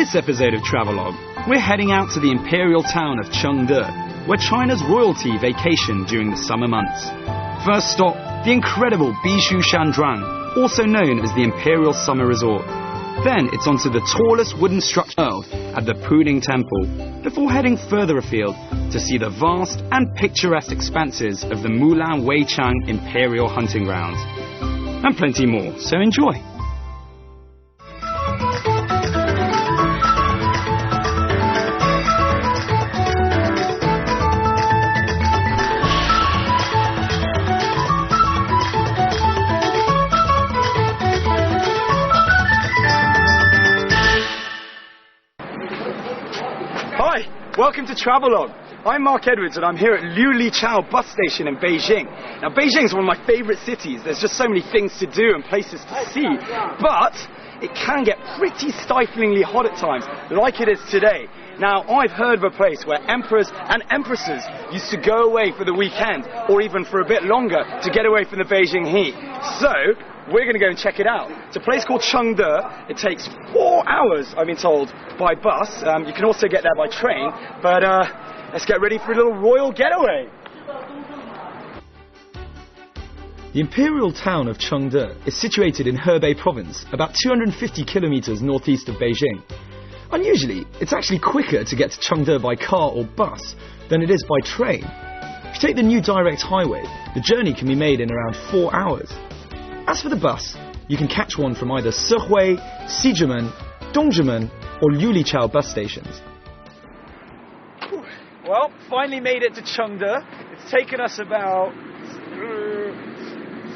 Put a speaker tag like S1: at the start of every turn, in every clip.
S1: this episode of Travelogue, we're heading out to the imperial town of Chengde, where China's royalty vacationed during the summer months. First stop, the incredible Bishu Shanzhuang, also known as the Imperial Summer Resort. Then it's onto the tallest wooden structure at the Puning Temple, before heading further afield to see the vast and picturesque expanses of the Mulan Weichang Imperial Hunting Grounds. And plenty more, so enjoy! Hi, welcome to Travelogue. I'm Mark Edwards and I'm here at Liulichao bus station in Beijing. Now Beijing is one of my favourite cities. There's just so many things to do and places to see, but it can get pretty stiflingly hot at times, like it is today. Now I've heard of a place where emperors and empresses used to go away for the weekend, or even for a bit longer, to get away from the Beijing heat. So we're going to go and check it out. It's a place called Chengde. It takes 4 hours, I've been told, by bus. You can also get there by train, but let's get ready for a little royal getaway. The imperial town of Chengde is situated in Hebei province, about 250 kilometers northeast of Beijing. Unusually, it's actually quicker to get to Chengde by car or bus than it is by train. If you take the new direct highway, the journey can be made in around 4 hours. As for the bus, you can catch one from either Sehui, Xijimen, Dongzhimen or Liulichao bus stations. Well, finally made it to Chengde. It's taken us about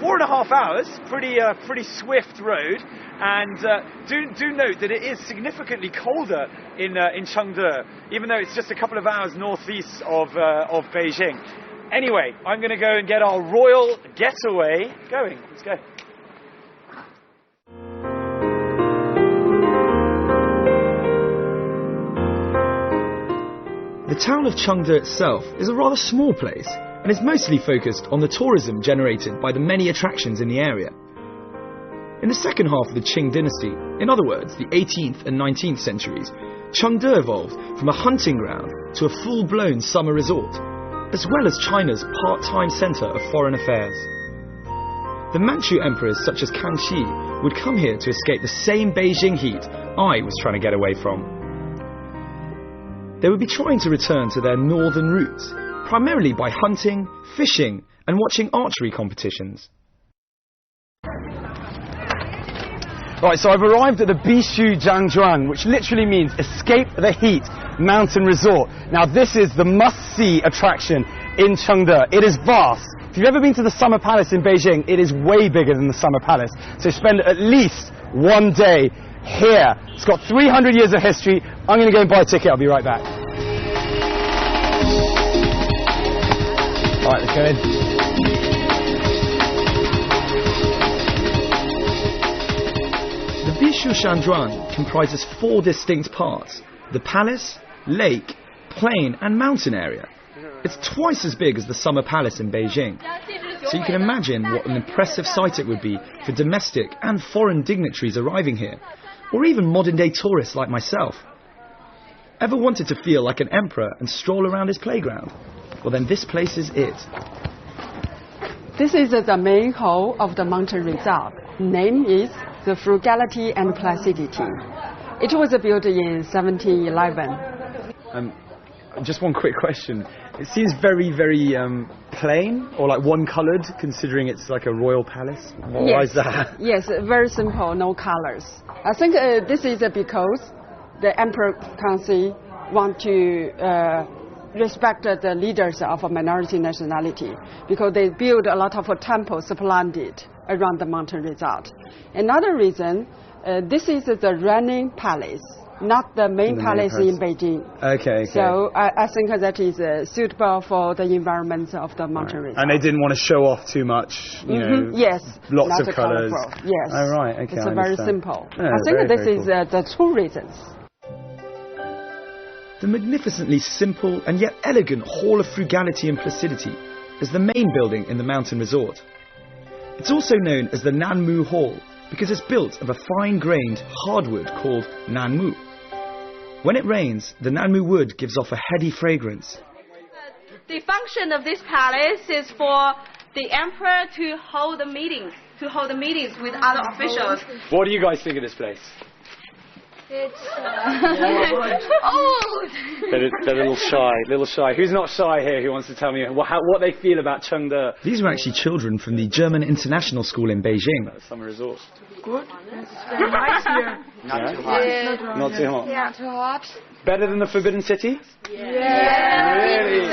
S1: 4.5 hours. Pretty swift road. And do note that it is significantly colder in Chengde, even though it's just a couple of hours northeast of Beijing. Anyway, I'm going to go and get our royal getaway going. Let's go. The town of Chengde itself is a rather small place and is mostly focused on the tourism generated by the many attractions in the area. In the second half of the Qing dynasty, in other words, the 18th and 19th centuries, Chengde evolved from a hunting ground to a full-blown summer resort, as well as China's part-time centre of foreign affairs. The Manchu emperors such as Kangxi would come here to escape the same Beijing heat I was trying to get away from. They would be trying to return to their northern roots, primarily by hunting, fishing and watching archery competitions. Right, so I've arrived at the Bishu Shanzhuang, which literally means escape the heat mountain resort. Now this is the must-see attraction in Chengde. It is vast. If you've ever been to the Summer Palace in Beijing, it is way bigger than the Summer Palace. So spend at least one day here. It's got 300 years of history. I'm going to go and buy a ticket. I'll be right back. All right, let's go in. The Bishu Shanzhuang comprises 4 distinct parts: the palace, lake, plain and mountain area. It's twice as big as the Summer Palace in Beijing. So you can imagine what an impressive sight it would be for domestic and foreign dignitaries arriving here, or even modern-day tourists like myself. Ever wanted to feel like an emperor and stroll around his playground? Well then this place is it.
S2: This is the main hall of the mountain resort. Name is the Frugality and Placidity. It was built in 1711.
S1: Just one quick question. It seems very, very plain, or like one-coloured, considering it's like a royal palace. Why is that?
S2: Yes, very simple, no colours. I think this is because the Emperor Kangxi want to respect the leaders of a minority nationality, because they build a lot of temples splendid around the mountain resort. Another reason, this is the reigning palace, not the main palace in Beijing.
S1: Okay.
S2: So I think that is suitable for the environment of the mountain resort.
S1: And they didn't want to show off too much, you know.
S2: Yes.
S1: Lots of colours.
S2: Yes.
S1: Oh, right. Okay.
S2: It's very simple.
S1: Yeah,
S2: I think this is the 2 reasons.
S1: The magnificently simple and yet elegant Hall of Frugality and Placidity is the main building in the mountain resort. It's also known as the Nanmu Hall because it's built of a fine-grained hardwood called nanmu. When it rains, the Nanmu wood gives off a heady fragrance.
S3: The function of this palace is for the emperor to hold the meetings with other officials.
S1: What do you guys think of this place?
S4: It's
S3: old.
S1: They're a little shy. Who's not shy here who wants to tell me what they feel about Chengde? These were actually children from the German International School in Beijing. Summer resort.
S4: good. It's very nice here.
S1: Not too hot. Not too hot.
S4: Not too hot.
S1: Better than the Forbidden City? Really?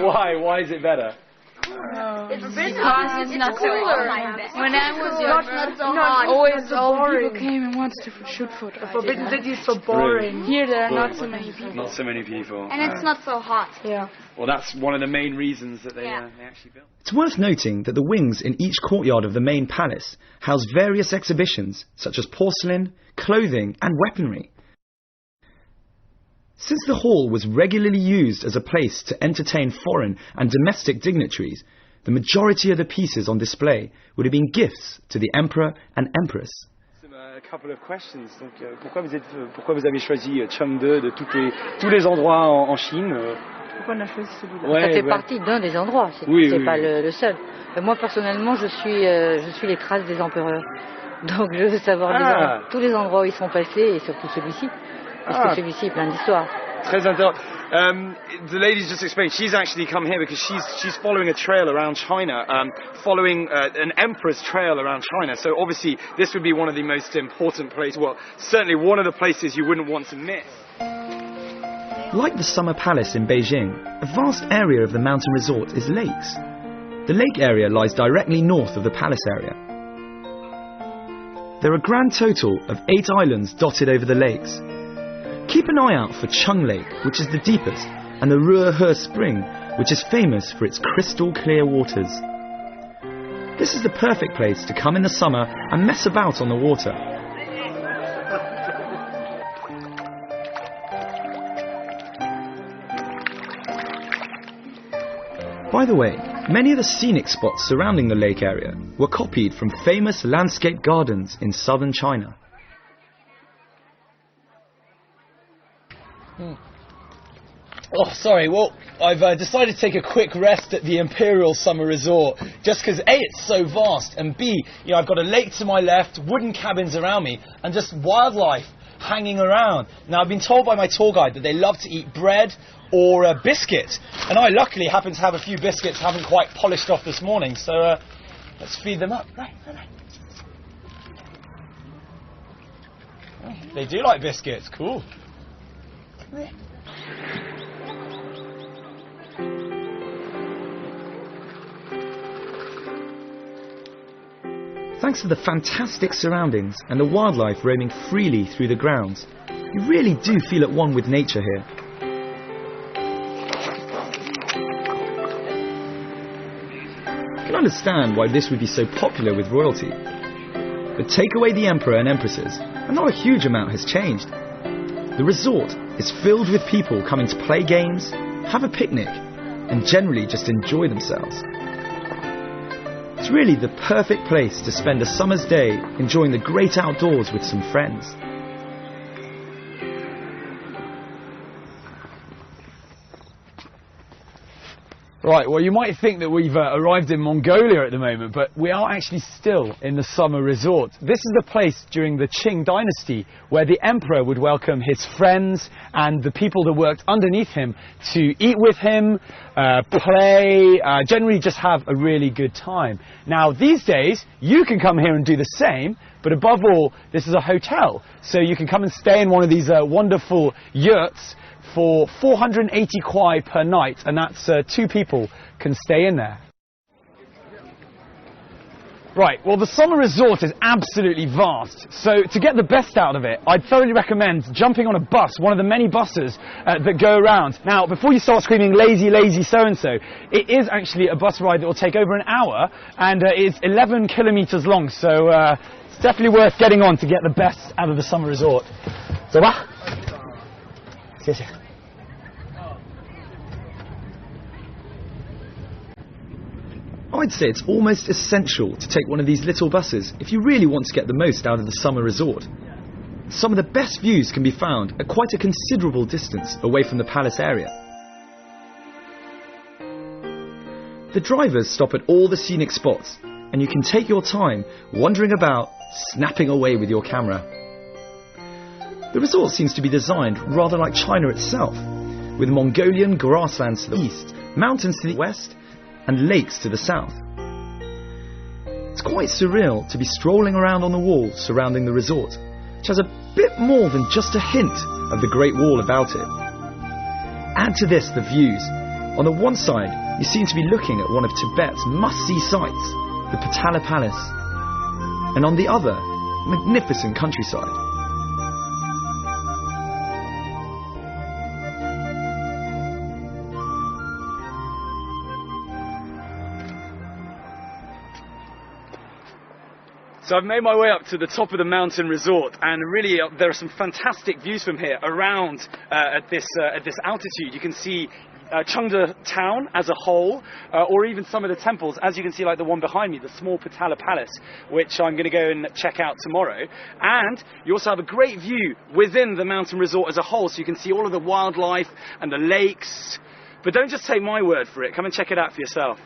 S1: Why is it better?
S4: It's because it's not so hot. When I was younger, not so hot. Always all people came and wanted to shoot photos.
S5: The Forbidden City is so boring.
S4: Here there are not so many people.
S1: Not so many people.
S4: And it's not so hot.
S5: Yeah.
S1: Well, that's one of the main reasons that they actually built. It's worth noting that the wings in each courtyard of the main palace house various exhibitions, such as porcelain, clothing and weaponry. Since the hall was regularly used as a place to entertain foreign and domestic dignitaries, the majority of the pieces on display would have been gifts to the emperor and empress. A couple of questions. Donc, pourquoi vous avez choisi Chengde de tous les endroits en Chine?
S5: Pourquoi on a choisi celui-là?
S6: Ça fait partie d'un des endroits, c'est pas le seul. Moi personnellement, je suis les traces des empereurs. Donc je veux savoir tous les endroits où ils sont passés et surtout celui-ci. Parce que celui-ci est plein d'histoires.
S1: Très intéressant. The lady's just explained she's actually come here because she's following a trail around China, following an emperor's trail around China. So obviously this would be one of the most important places, well, certainly one of the places you wouldn't want to miss. Like the Summer Palace in Beijing, a vast area of the mountain resort is lakes. The lake area lies directly north of the palace area. There are a grand total of 8 islands dotted over the lakes. Keep an eye out for Chung Lake, which is the deepest, and the Ruohe Spring, which is famous for its crystal clear waters. This is the perfect place to come in the summer and mess about on the water. By the way, many of the scenic spots surrounding the lake area were copied from famous landscape gardens in southern China. Oh, sorry. Well, I've decided to take a quick rest at the Imperial Summer Resort, just because A, it's so vast, and B, I've got a lake to my left, wooden cabins around me, and just wildlife hanging around. Now, I've been told by my tour guide that they love to eat bread or biscuits, and I luckily happen to have a few biscuits haven't quite polished off this morning, so let's feed them up. Right. Oh, they do like biscuits. Cool. Thanks to the fantastic surroundings and the wildlife roaming freely through the grounds, you really do feel at one with nature here. You can understand why this would be so popular with royalty. But take away the emperor and empresses, and not a huge amount has changed. The resort is filled with people coming to play games, have a picnic, and generally just enjoy themselves. It's really the perfect place to spend a summer's day enjoying the great outdoors with some friends. Right, well, you might think that we've arrived in Mongolia at the moment, but we are actually still in the summer resort. This is the place during the Qing dynasty where the emperor would welcome his friends and the people that worked underneath him to eat with him, play, generally just have a really good time. Now, these days, you can come here and do the same, but above all, this is a hotel, so you can come and stay in one of these wonderful yurts for 480 kwai per night, and that's 2 people can stay in there. Right, well, the summer resort is absolutely vast, so to get the best out of it, I'd thoroughly recommend jumping on a bus, one of the many buses that go around. Now, before you start screaming, lazy, lazy so-and-so, it is actually a bus ride that will take over an hour, and it's 11 kilometers long, so it's definitely worth getting on to get the best out of the summer resort. 走吧。谢谢。I'd say it's almost essential to take one of these little buses if you really want to get the most out of the summer resort. some of the best views can be found at quite a considerable distance away from the palace area. The drivers stop at all the scenic spots, and you can take your time wandering about, snapping away with your camera. The resort seems to be designed rather like China itself, with Mongolian grasslands to the east, mountains to the west, and lakes to the south. It's quite surreal to be strolling around on the wall surrounding the resort, which has a bit more than just a hint of the Great Wall about it. Add to this the views. On the one side, you seem to be looking at one of Tibet's must-see sights, the Potala Palace, and on the other, magnificent countryside.
S7: So I've made my way up to the top of the mountain resort, and really there are some fantastic views from here around at this altitude. You can see Chengde town as a whole, or even some of the temples, as you can see, like the one behind me, the small Potala Palace, which I'm going to go and check out tomorrow. And you also have a great view within the mountain resort as a whole, so you can see all of the wildlife and the lakes. But don't just take my word for it, come and check it out for yourself.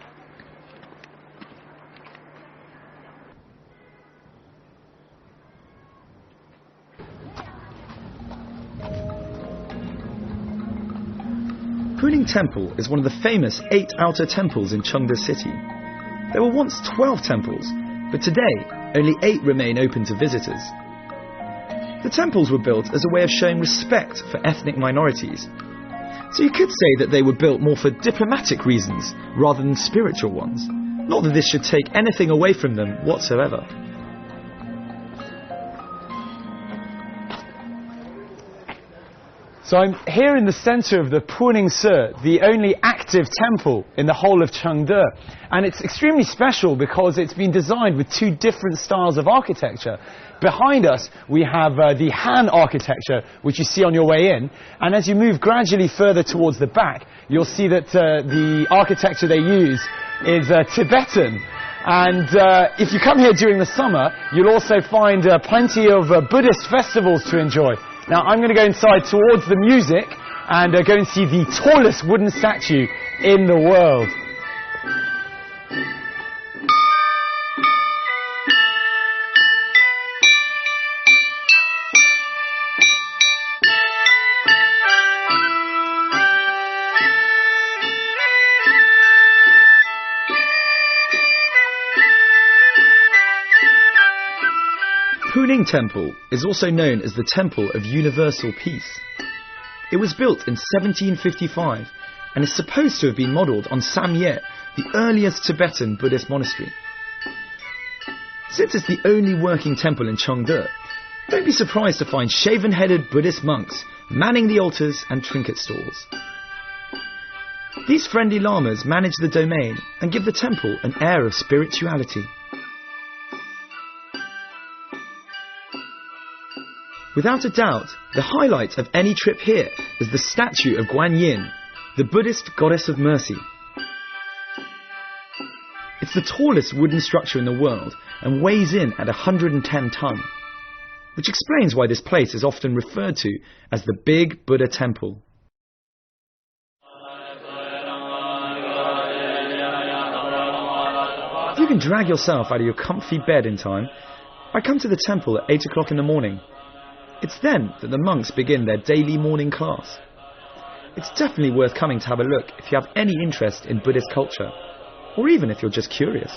S1: Puning Temple is one of the famous 8 outer temples in Chengde city. There were once 12 temples, but today only 8 remain open to visitors. The temples were built as a way of showing respect for ethnic minorities. So you could say that they were built more for diplomatic reasons rather than spiritual ones. Not that this should take anything away from them whatsoever.
S7: So I'm here in the centre of the Puning Se, the only active temple in the whole of Chengde. And it's extremely special because it's been designed with 2 different styles of architecture. Behind us we have the Han architecture, which you see on your way in. And as you move gradually further towards the back, you'll see that the architecture they use is Tibetan. And if you come here during the summer, you'll also find plenty of Buddhist festivals to enjoy. Now I'm going to go inside towards the music and go and see the tallest wooden statue in the world.
S1: Puning Temple is also known as the Temple of Universal Peace. It was built in 1755 and is supposed to have been modelled on Samye, the earliest Tibetan Buddhist monastery. Since it's the only working temple in Chengde, don't be surprised to find shaven-headed Buddhist monks manning the altars and trinket stalls. These friendly lamas manage the domain and give the temple an air of spirituality. Without a doubt, the highlight of any trip here is the statue of Guan Yin, the Buddhist goddess of mercy. It's the tallest wooden structure in the world and weighs in at 110 tons, which explains why this place is often referred to as the Big Buddha Temple. If you can drag yourself out of your comfy bed in time, I come to the temple at 8 o'clock in the morning. It's then that the monks begin their daily morning class. It's definitely worth coming to have a look if you have any interest in Buddhist culture, or even if you're just curious.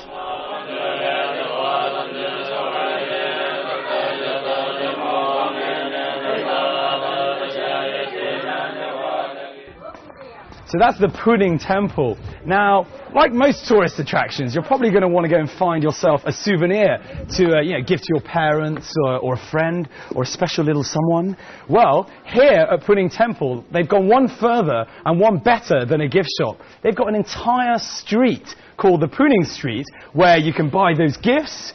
S7: So that's the Puning Temple. Now, like most tourist attractions, you're probably going to want to go and find yourself a souvenir to give to your parents or a friend or a special little someone. Well, here at Puning Temple, they've gone one further and one better than a gift shop. They've got an entire street called the Puning Street where you can buy those gifts,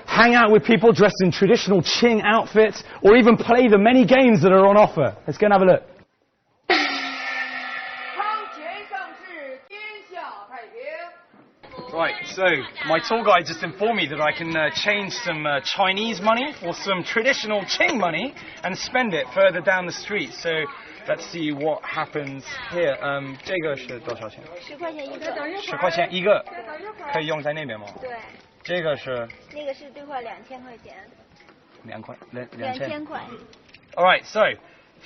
S7: hang out with people dressed in traditional Qing outfits, or even play the many games that are on offer. Let's go and have a look. Right, So, my tour guide just informed me that I can change some Chinese money for some traditional Qing money and spend it further down the street. So, let's see what happens here. 这个是多少钱？10块钱一个。10块钱一个，可以用在那边吗？对。这个是？那个是兑换2000块钱。2000块。All right, so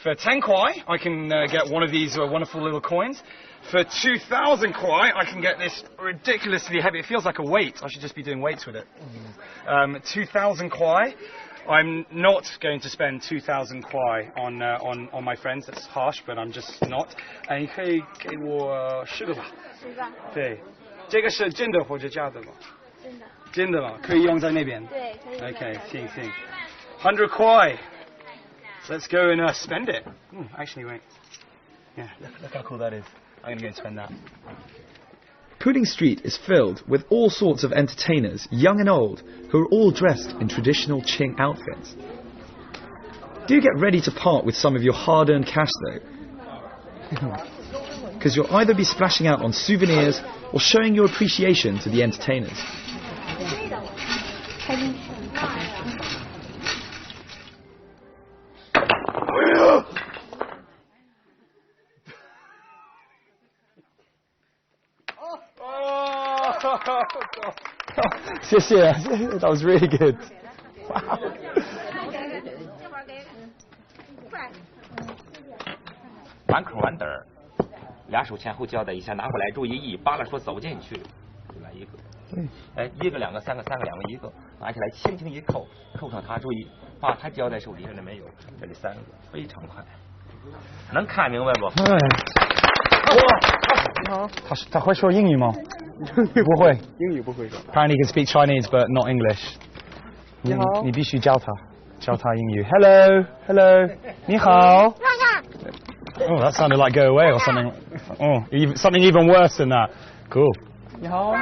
S7: for 10 kwai, I can get one of these wonderful little coins. For 2,000 kwai, I can get this ridiculously heavy. It feels like a weight. I should just be doing weights with it. 2,000 kwai. I'm not going to spend 2,000 kwai on my friends. That's harsh, but I'm just not. 你可以给我10个吧。10个。对，这个是真的或者假的吗？真的。真的吗？可以用在那边。对，可以。Okay, 行。100 kwai. So let's go and spend it. Actually, wait. Yeah, look how cool that is. I'm going to go and spend that.
S1: Pudding Street is filled with all sorts of entertainers, young and old, who are all dressed in traditional Qing outfits. Do get ready to part with some of your hard-earned cash though, because you'll either be splashing out on souvenirs or showing your appreciation to the entertainers.
S7: That was really good. Wow.
S8: 完口完等，俩手前后交代一下，拿过来，注意一扒拉说走进去，就来一个。一个、两个、三个、2个、1个，拿起来轻轻一扣，扣上它，注意把它交在手里，这里没有，这里3个，非常快。能看明白不？
S7: 你好。他会说英语吗？不会。英语不会说。Apparently he can speak Chinese but not English. 你好。你必须教他英语。Hello. 你好。Oh, that sounded like go away or something. Oh, something even worse than that. Cool. 你好。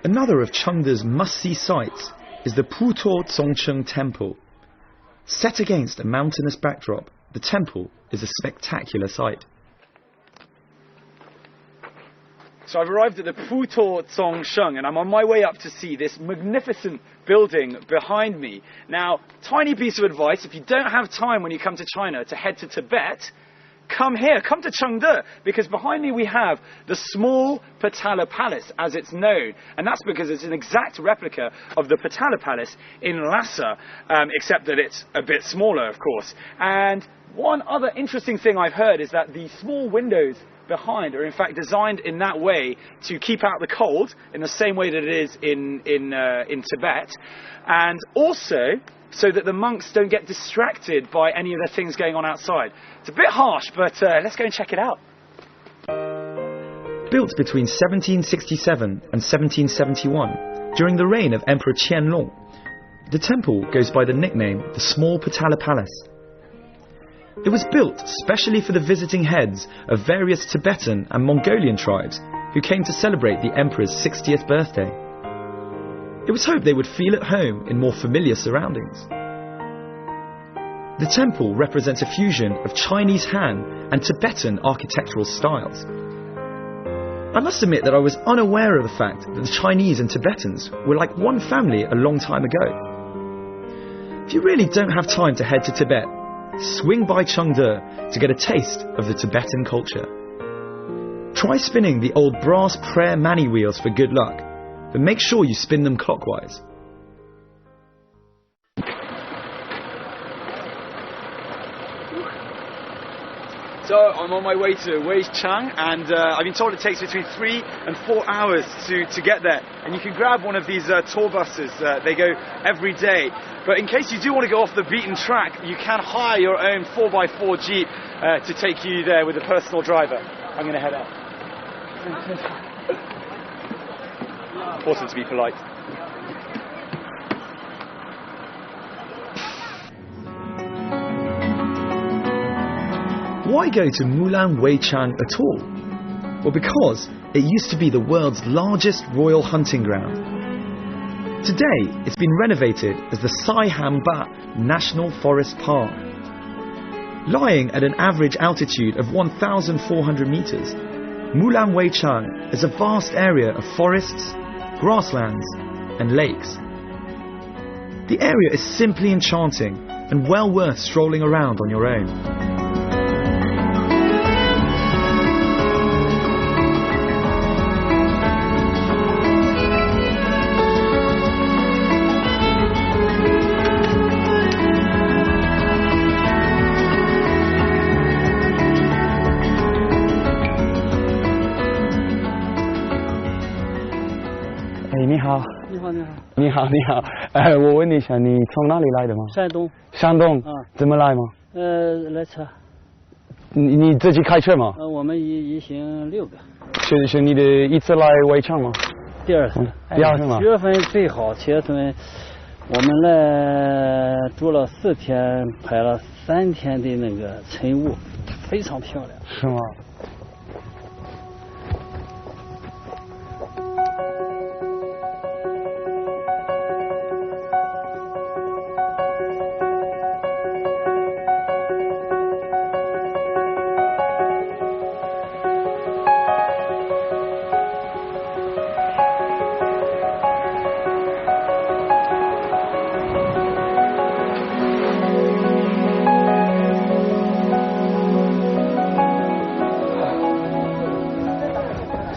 S1: Another of Chengde's must-see sights is the Putuo Zongcheng Temple. Set against a mountainous backdrop, the temple is a spectacular sight.
S7: So I've arrived at the Putuo Zongcheng and I'm on my way up to see this magnificent building behind me. Now, tiny piece of advice, if you don't have time when you come to China to head to Tibet, come here, come to Chengde, because behind me we have the small Potala Palace, as it's known, and that's because it's an exact replica of the Potala Palace in Lhasa, except that it's a bit smaller, of course. And one other interesting thing I've heard is that the small windows behind are in fact designed in that way to keep out the cold, in the same way that it is in Tibet, and also so that the monks don't get distracted by any of the things going on outside. It's a bit harsh, but let's go and check it out.
S1: Built between 1767 and 1771, during the reign of Emperor Qianlong, the temple goes by the nickname the Small Potala Palace. It was built specially for the visiting heads of various Tibetan and Mongolian tribes who came to celebrate the emperor's 60th birthday. It was hoped they would feel at home in more familiar surroundings. The temple represents a fusion of Chinese Han and Tibetan architectural styles. I must admit that I was unaware of the fact that the Chinese and Tibetans were like one family a long time ago. If you really don't have time to head to Tibet, swing by Chengde to get a taste of the Tibetan culture. Try spinning the old brass prayer mani wheels for good luck, but make sure you spin them clockwise.
S7: So I'm on my way to Weichang, and I've been told it takes between 3 and 4 hours to get there. And you can grab one of these tour buses. They go every day. But in case you do want to go off the beaten track, you can hire your own 4x4 Jeep to take you there with a personal driver. I'm going to head out. Important to be polite.
S1: Why go to Mulan Weichang at all? Well, because it used to be the world's largest royal hunting ground. Today, it's been renovated as the Sai Han Ba National Forest Park. Lying at an average altitude of 1,400 meters, Mulan Weichang is a vast area of forests, grasslands and lakes. The area is simply enchanting and well worth strolling around on your own.
S9: 你好，我问你一下，你从哪里来的吗？
S10: 山东。
S9: 山东，怎么来吗？
S10: 来车。
S9: 你自己开车吗？
S10: 我们一行6个。
S9: 是你的一次来围场吗？
S10: 第二次。
S9: 第二次吗？
S10: 7月份最好，7月份我们来住了4天，拍了3天的那个晨雾，非常漂亮。
S9: 是吗？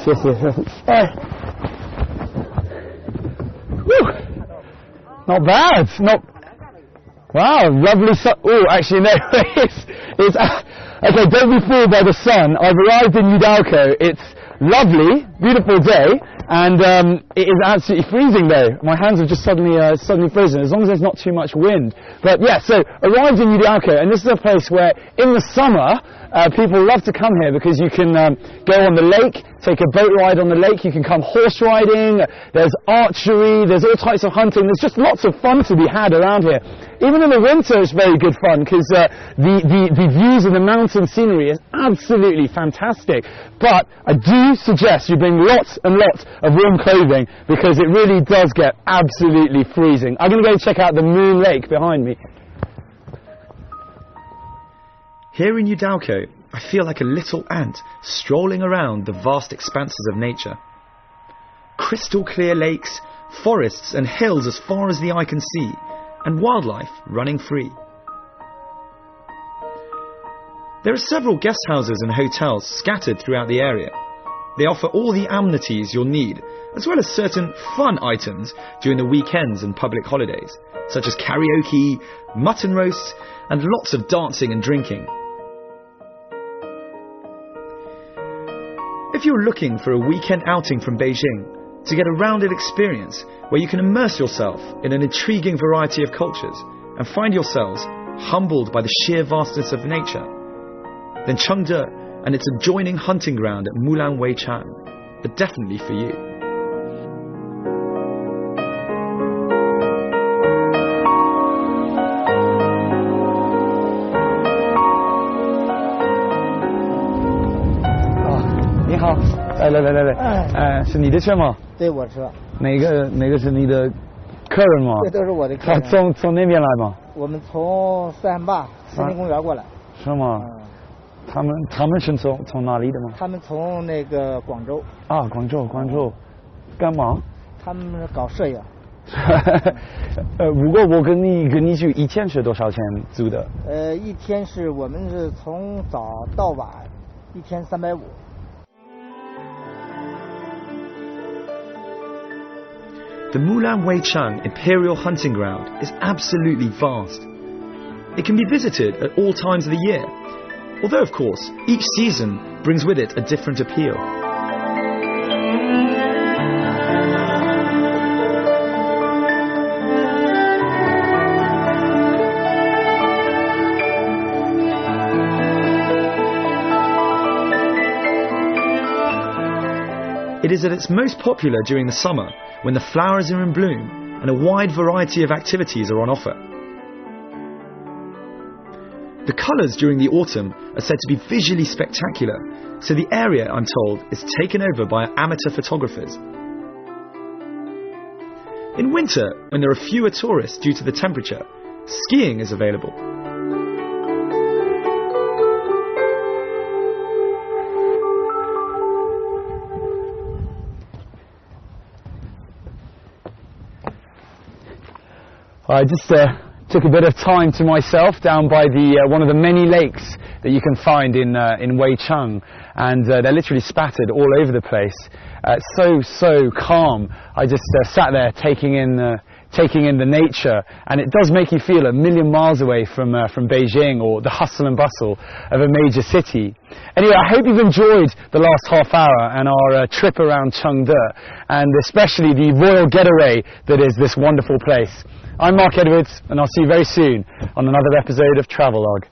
S9: 谢谢。哎 ，not bad. Not. Wow, lovely sun. Oh, actually no. it's okay. Don't be fooled by the sun. I've arrived in Yudalco. It's lovely, beautiful day, and it is absolutely freezing though. My hands have just suddenly frozen. As long as there's not too much wind. But yeah, so arrived in Yudalco, and this is a place where in the summer. People love to come here because you can go on the lake, take a boat ride on the lake, you can come horse riding, there's archery, there's all types of hunting, there's just lots of fun to be had around here. Even in the winter it's very good fun because the views of the mountain scenery is absolutely fantastic. But I do suggest you bring lots and lots of warm clothing because it really does get absolutely freezing. I'm going to go check out the Moon Lake behind me.
S1: Here in Yudalco, I feel like a little ant strolling around the vast expanses of nature. Crystal clear lakes, forests and hills as far as the eye can see, and wildlife running free. There are several guest houses and hotels scattered throughout the area. They offer all the amenities you'll need, as well as certain fun items during the weekends and public holidays, such as karaoke, mutton roasts, and lots of dancing and drinking. If you're looking for a weekend outing from Beijing to get a rounded experience where you can immerse yourself in an intriguing variety of cultures and find yourselves humbled by the sheer vastness of nature, then Chengde and its adjoining hunting ground at Mulan Weichang are definitely for you.
S9: 来，是你的车吗？
S11: 对，我车。
S9: 哪个是你的客人吗？
S11: 这都是我的客人。
S9: 从那边来吗？
S11: 我们从四岸坝森林公园过来。
S9: 是吗？他们是从哪里的吗？
S11: 他们从那个广州。
S9: 啊，广州，干嘛？
S11: 他们搞摄影。
S9: 如果我跟你去，一天是多少钱租的？
S11: 一天我们是从早到晚，一天350。
S1: The Mulan Weichang Imperial Hunting Ground is absolutely vast. It can be visited at all times of the year, although of course each season brings with it a different appeal. It is at its most popular during the summer, when the flowers are in bloom and a wide variety of activities are on offer. The colours during the autumn are said to be visually spectacular, so the area, I'm told, is taken over by amateur photographers. In winter, when there are fewer tourists due to the temperature, skiing is available.
S9: I just took a bit of time to myself down by the one of the many lakes that you can find in Weicheng, and they're literally spattered all over the place. So calm. I just sat there taking in the nature, and it does make you feel a million miles away from Beijing or the hustle and bustle of a major city. Anyway, I hope you've enjoyed the last half hour and our trip around Chengde, and especially the royal getaway that is this wonderful place. I'm Mark Edwards, and I'll see you very soon on another episode of Travelogue.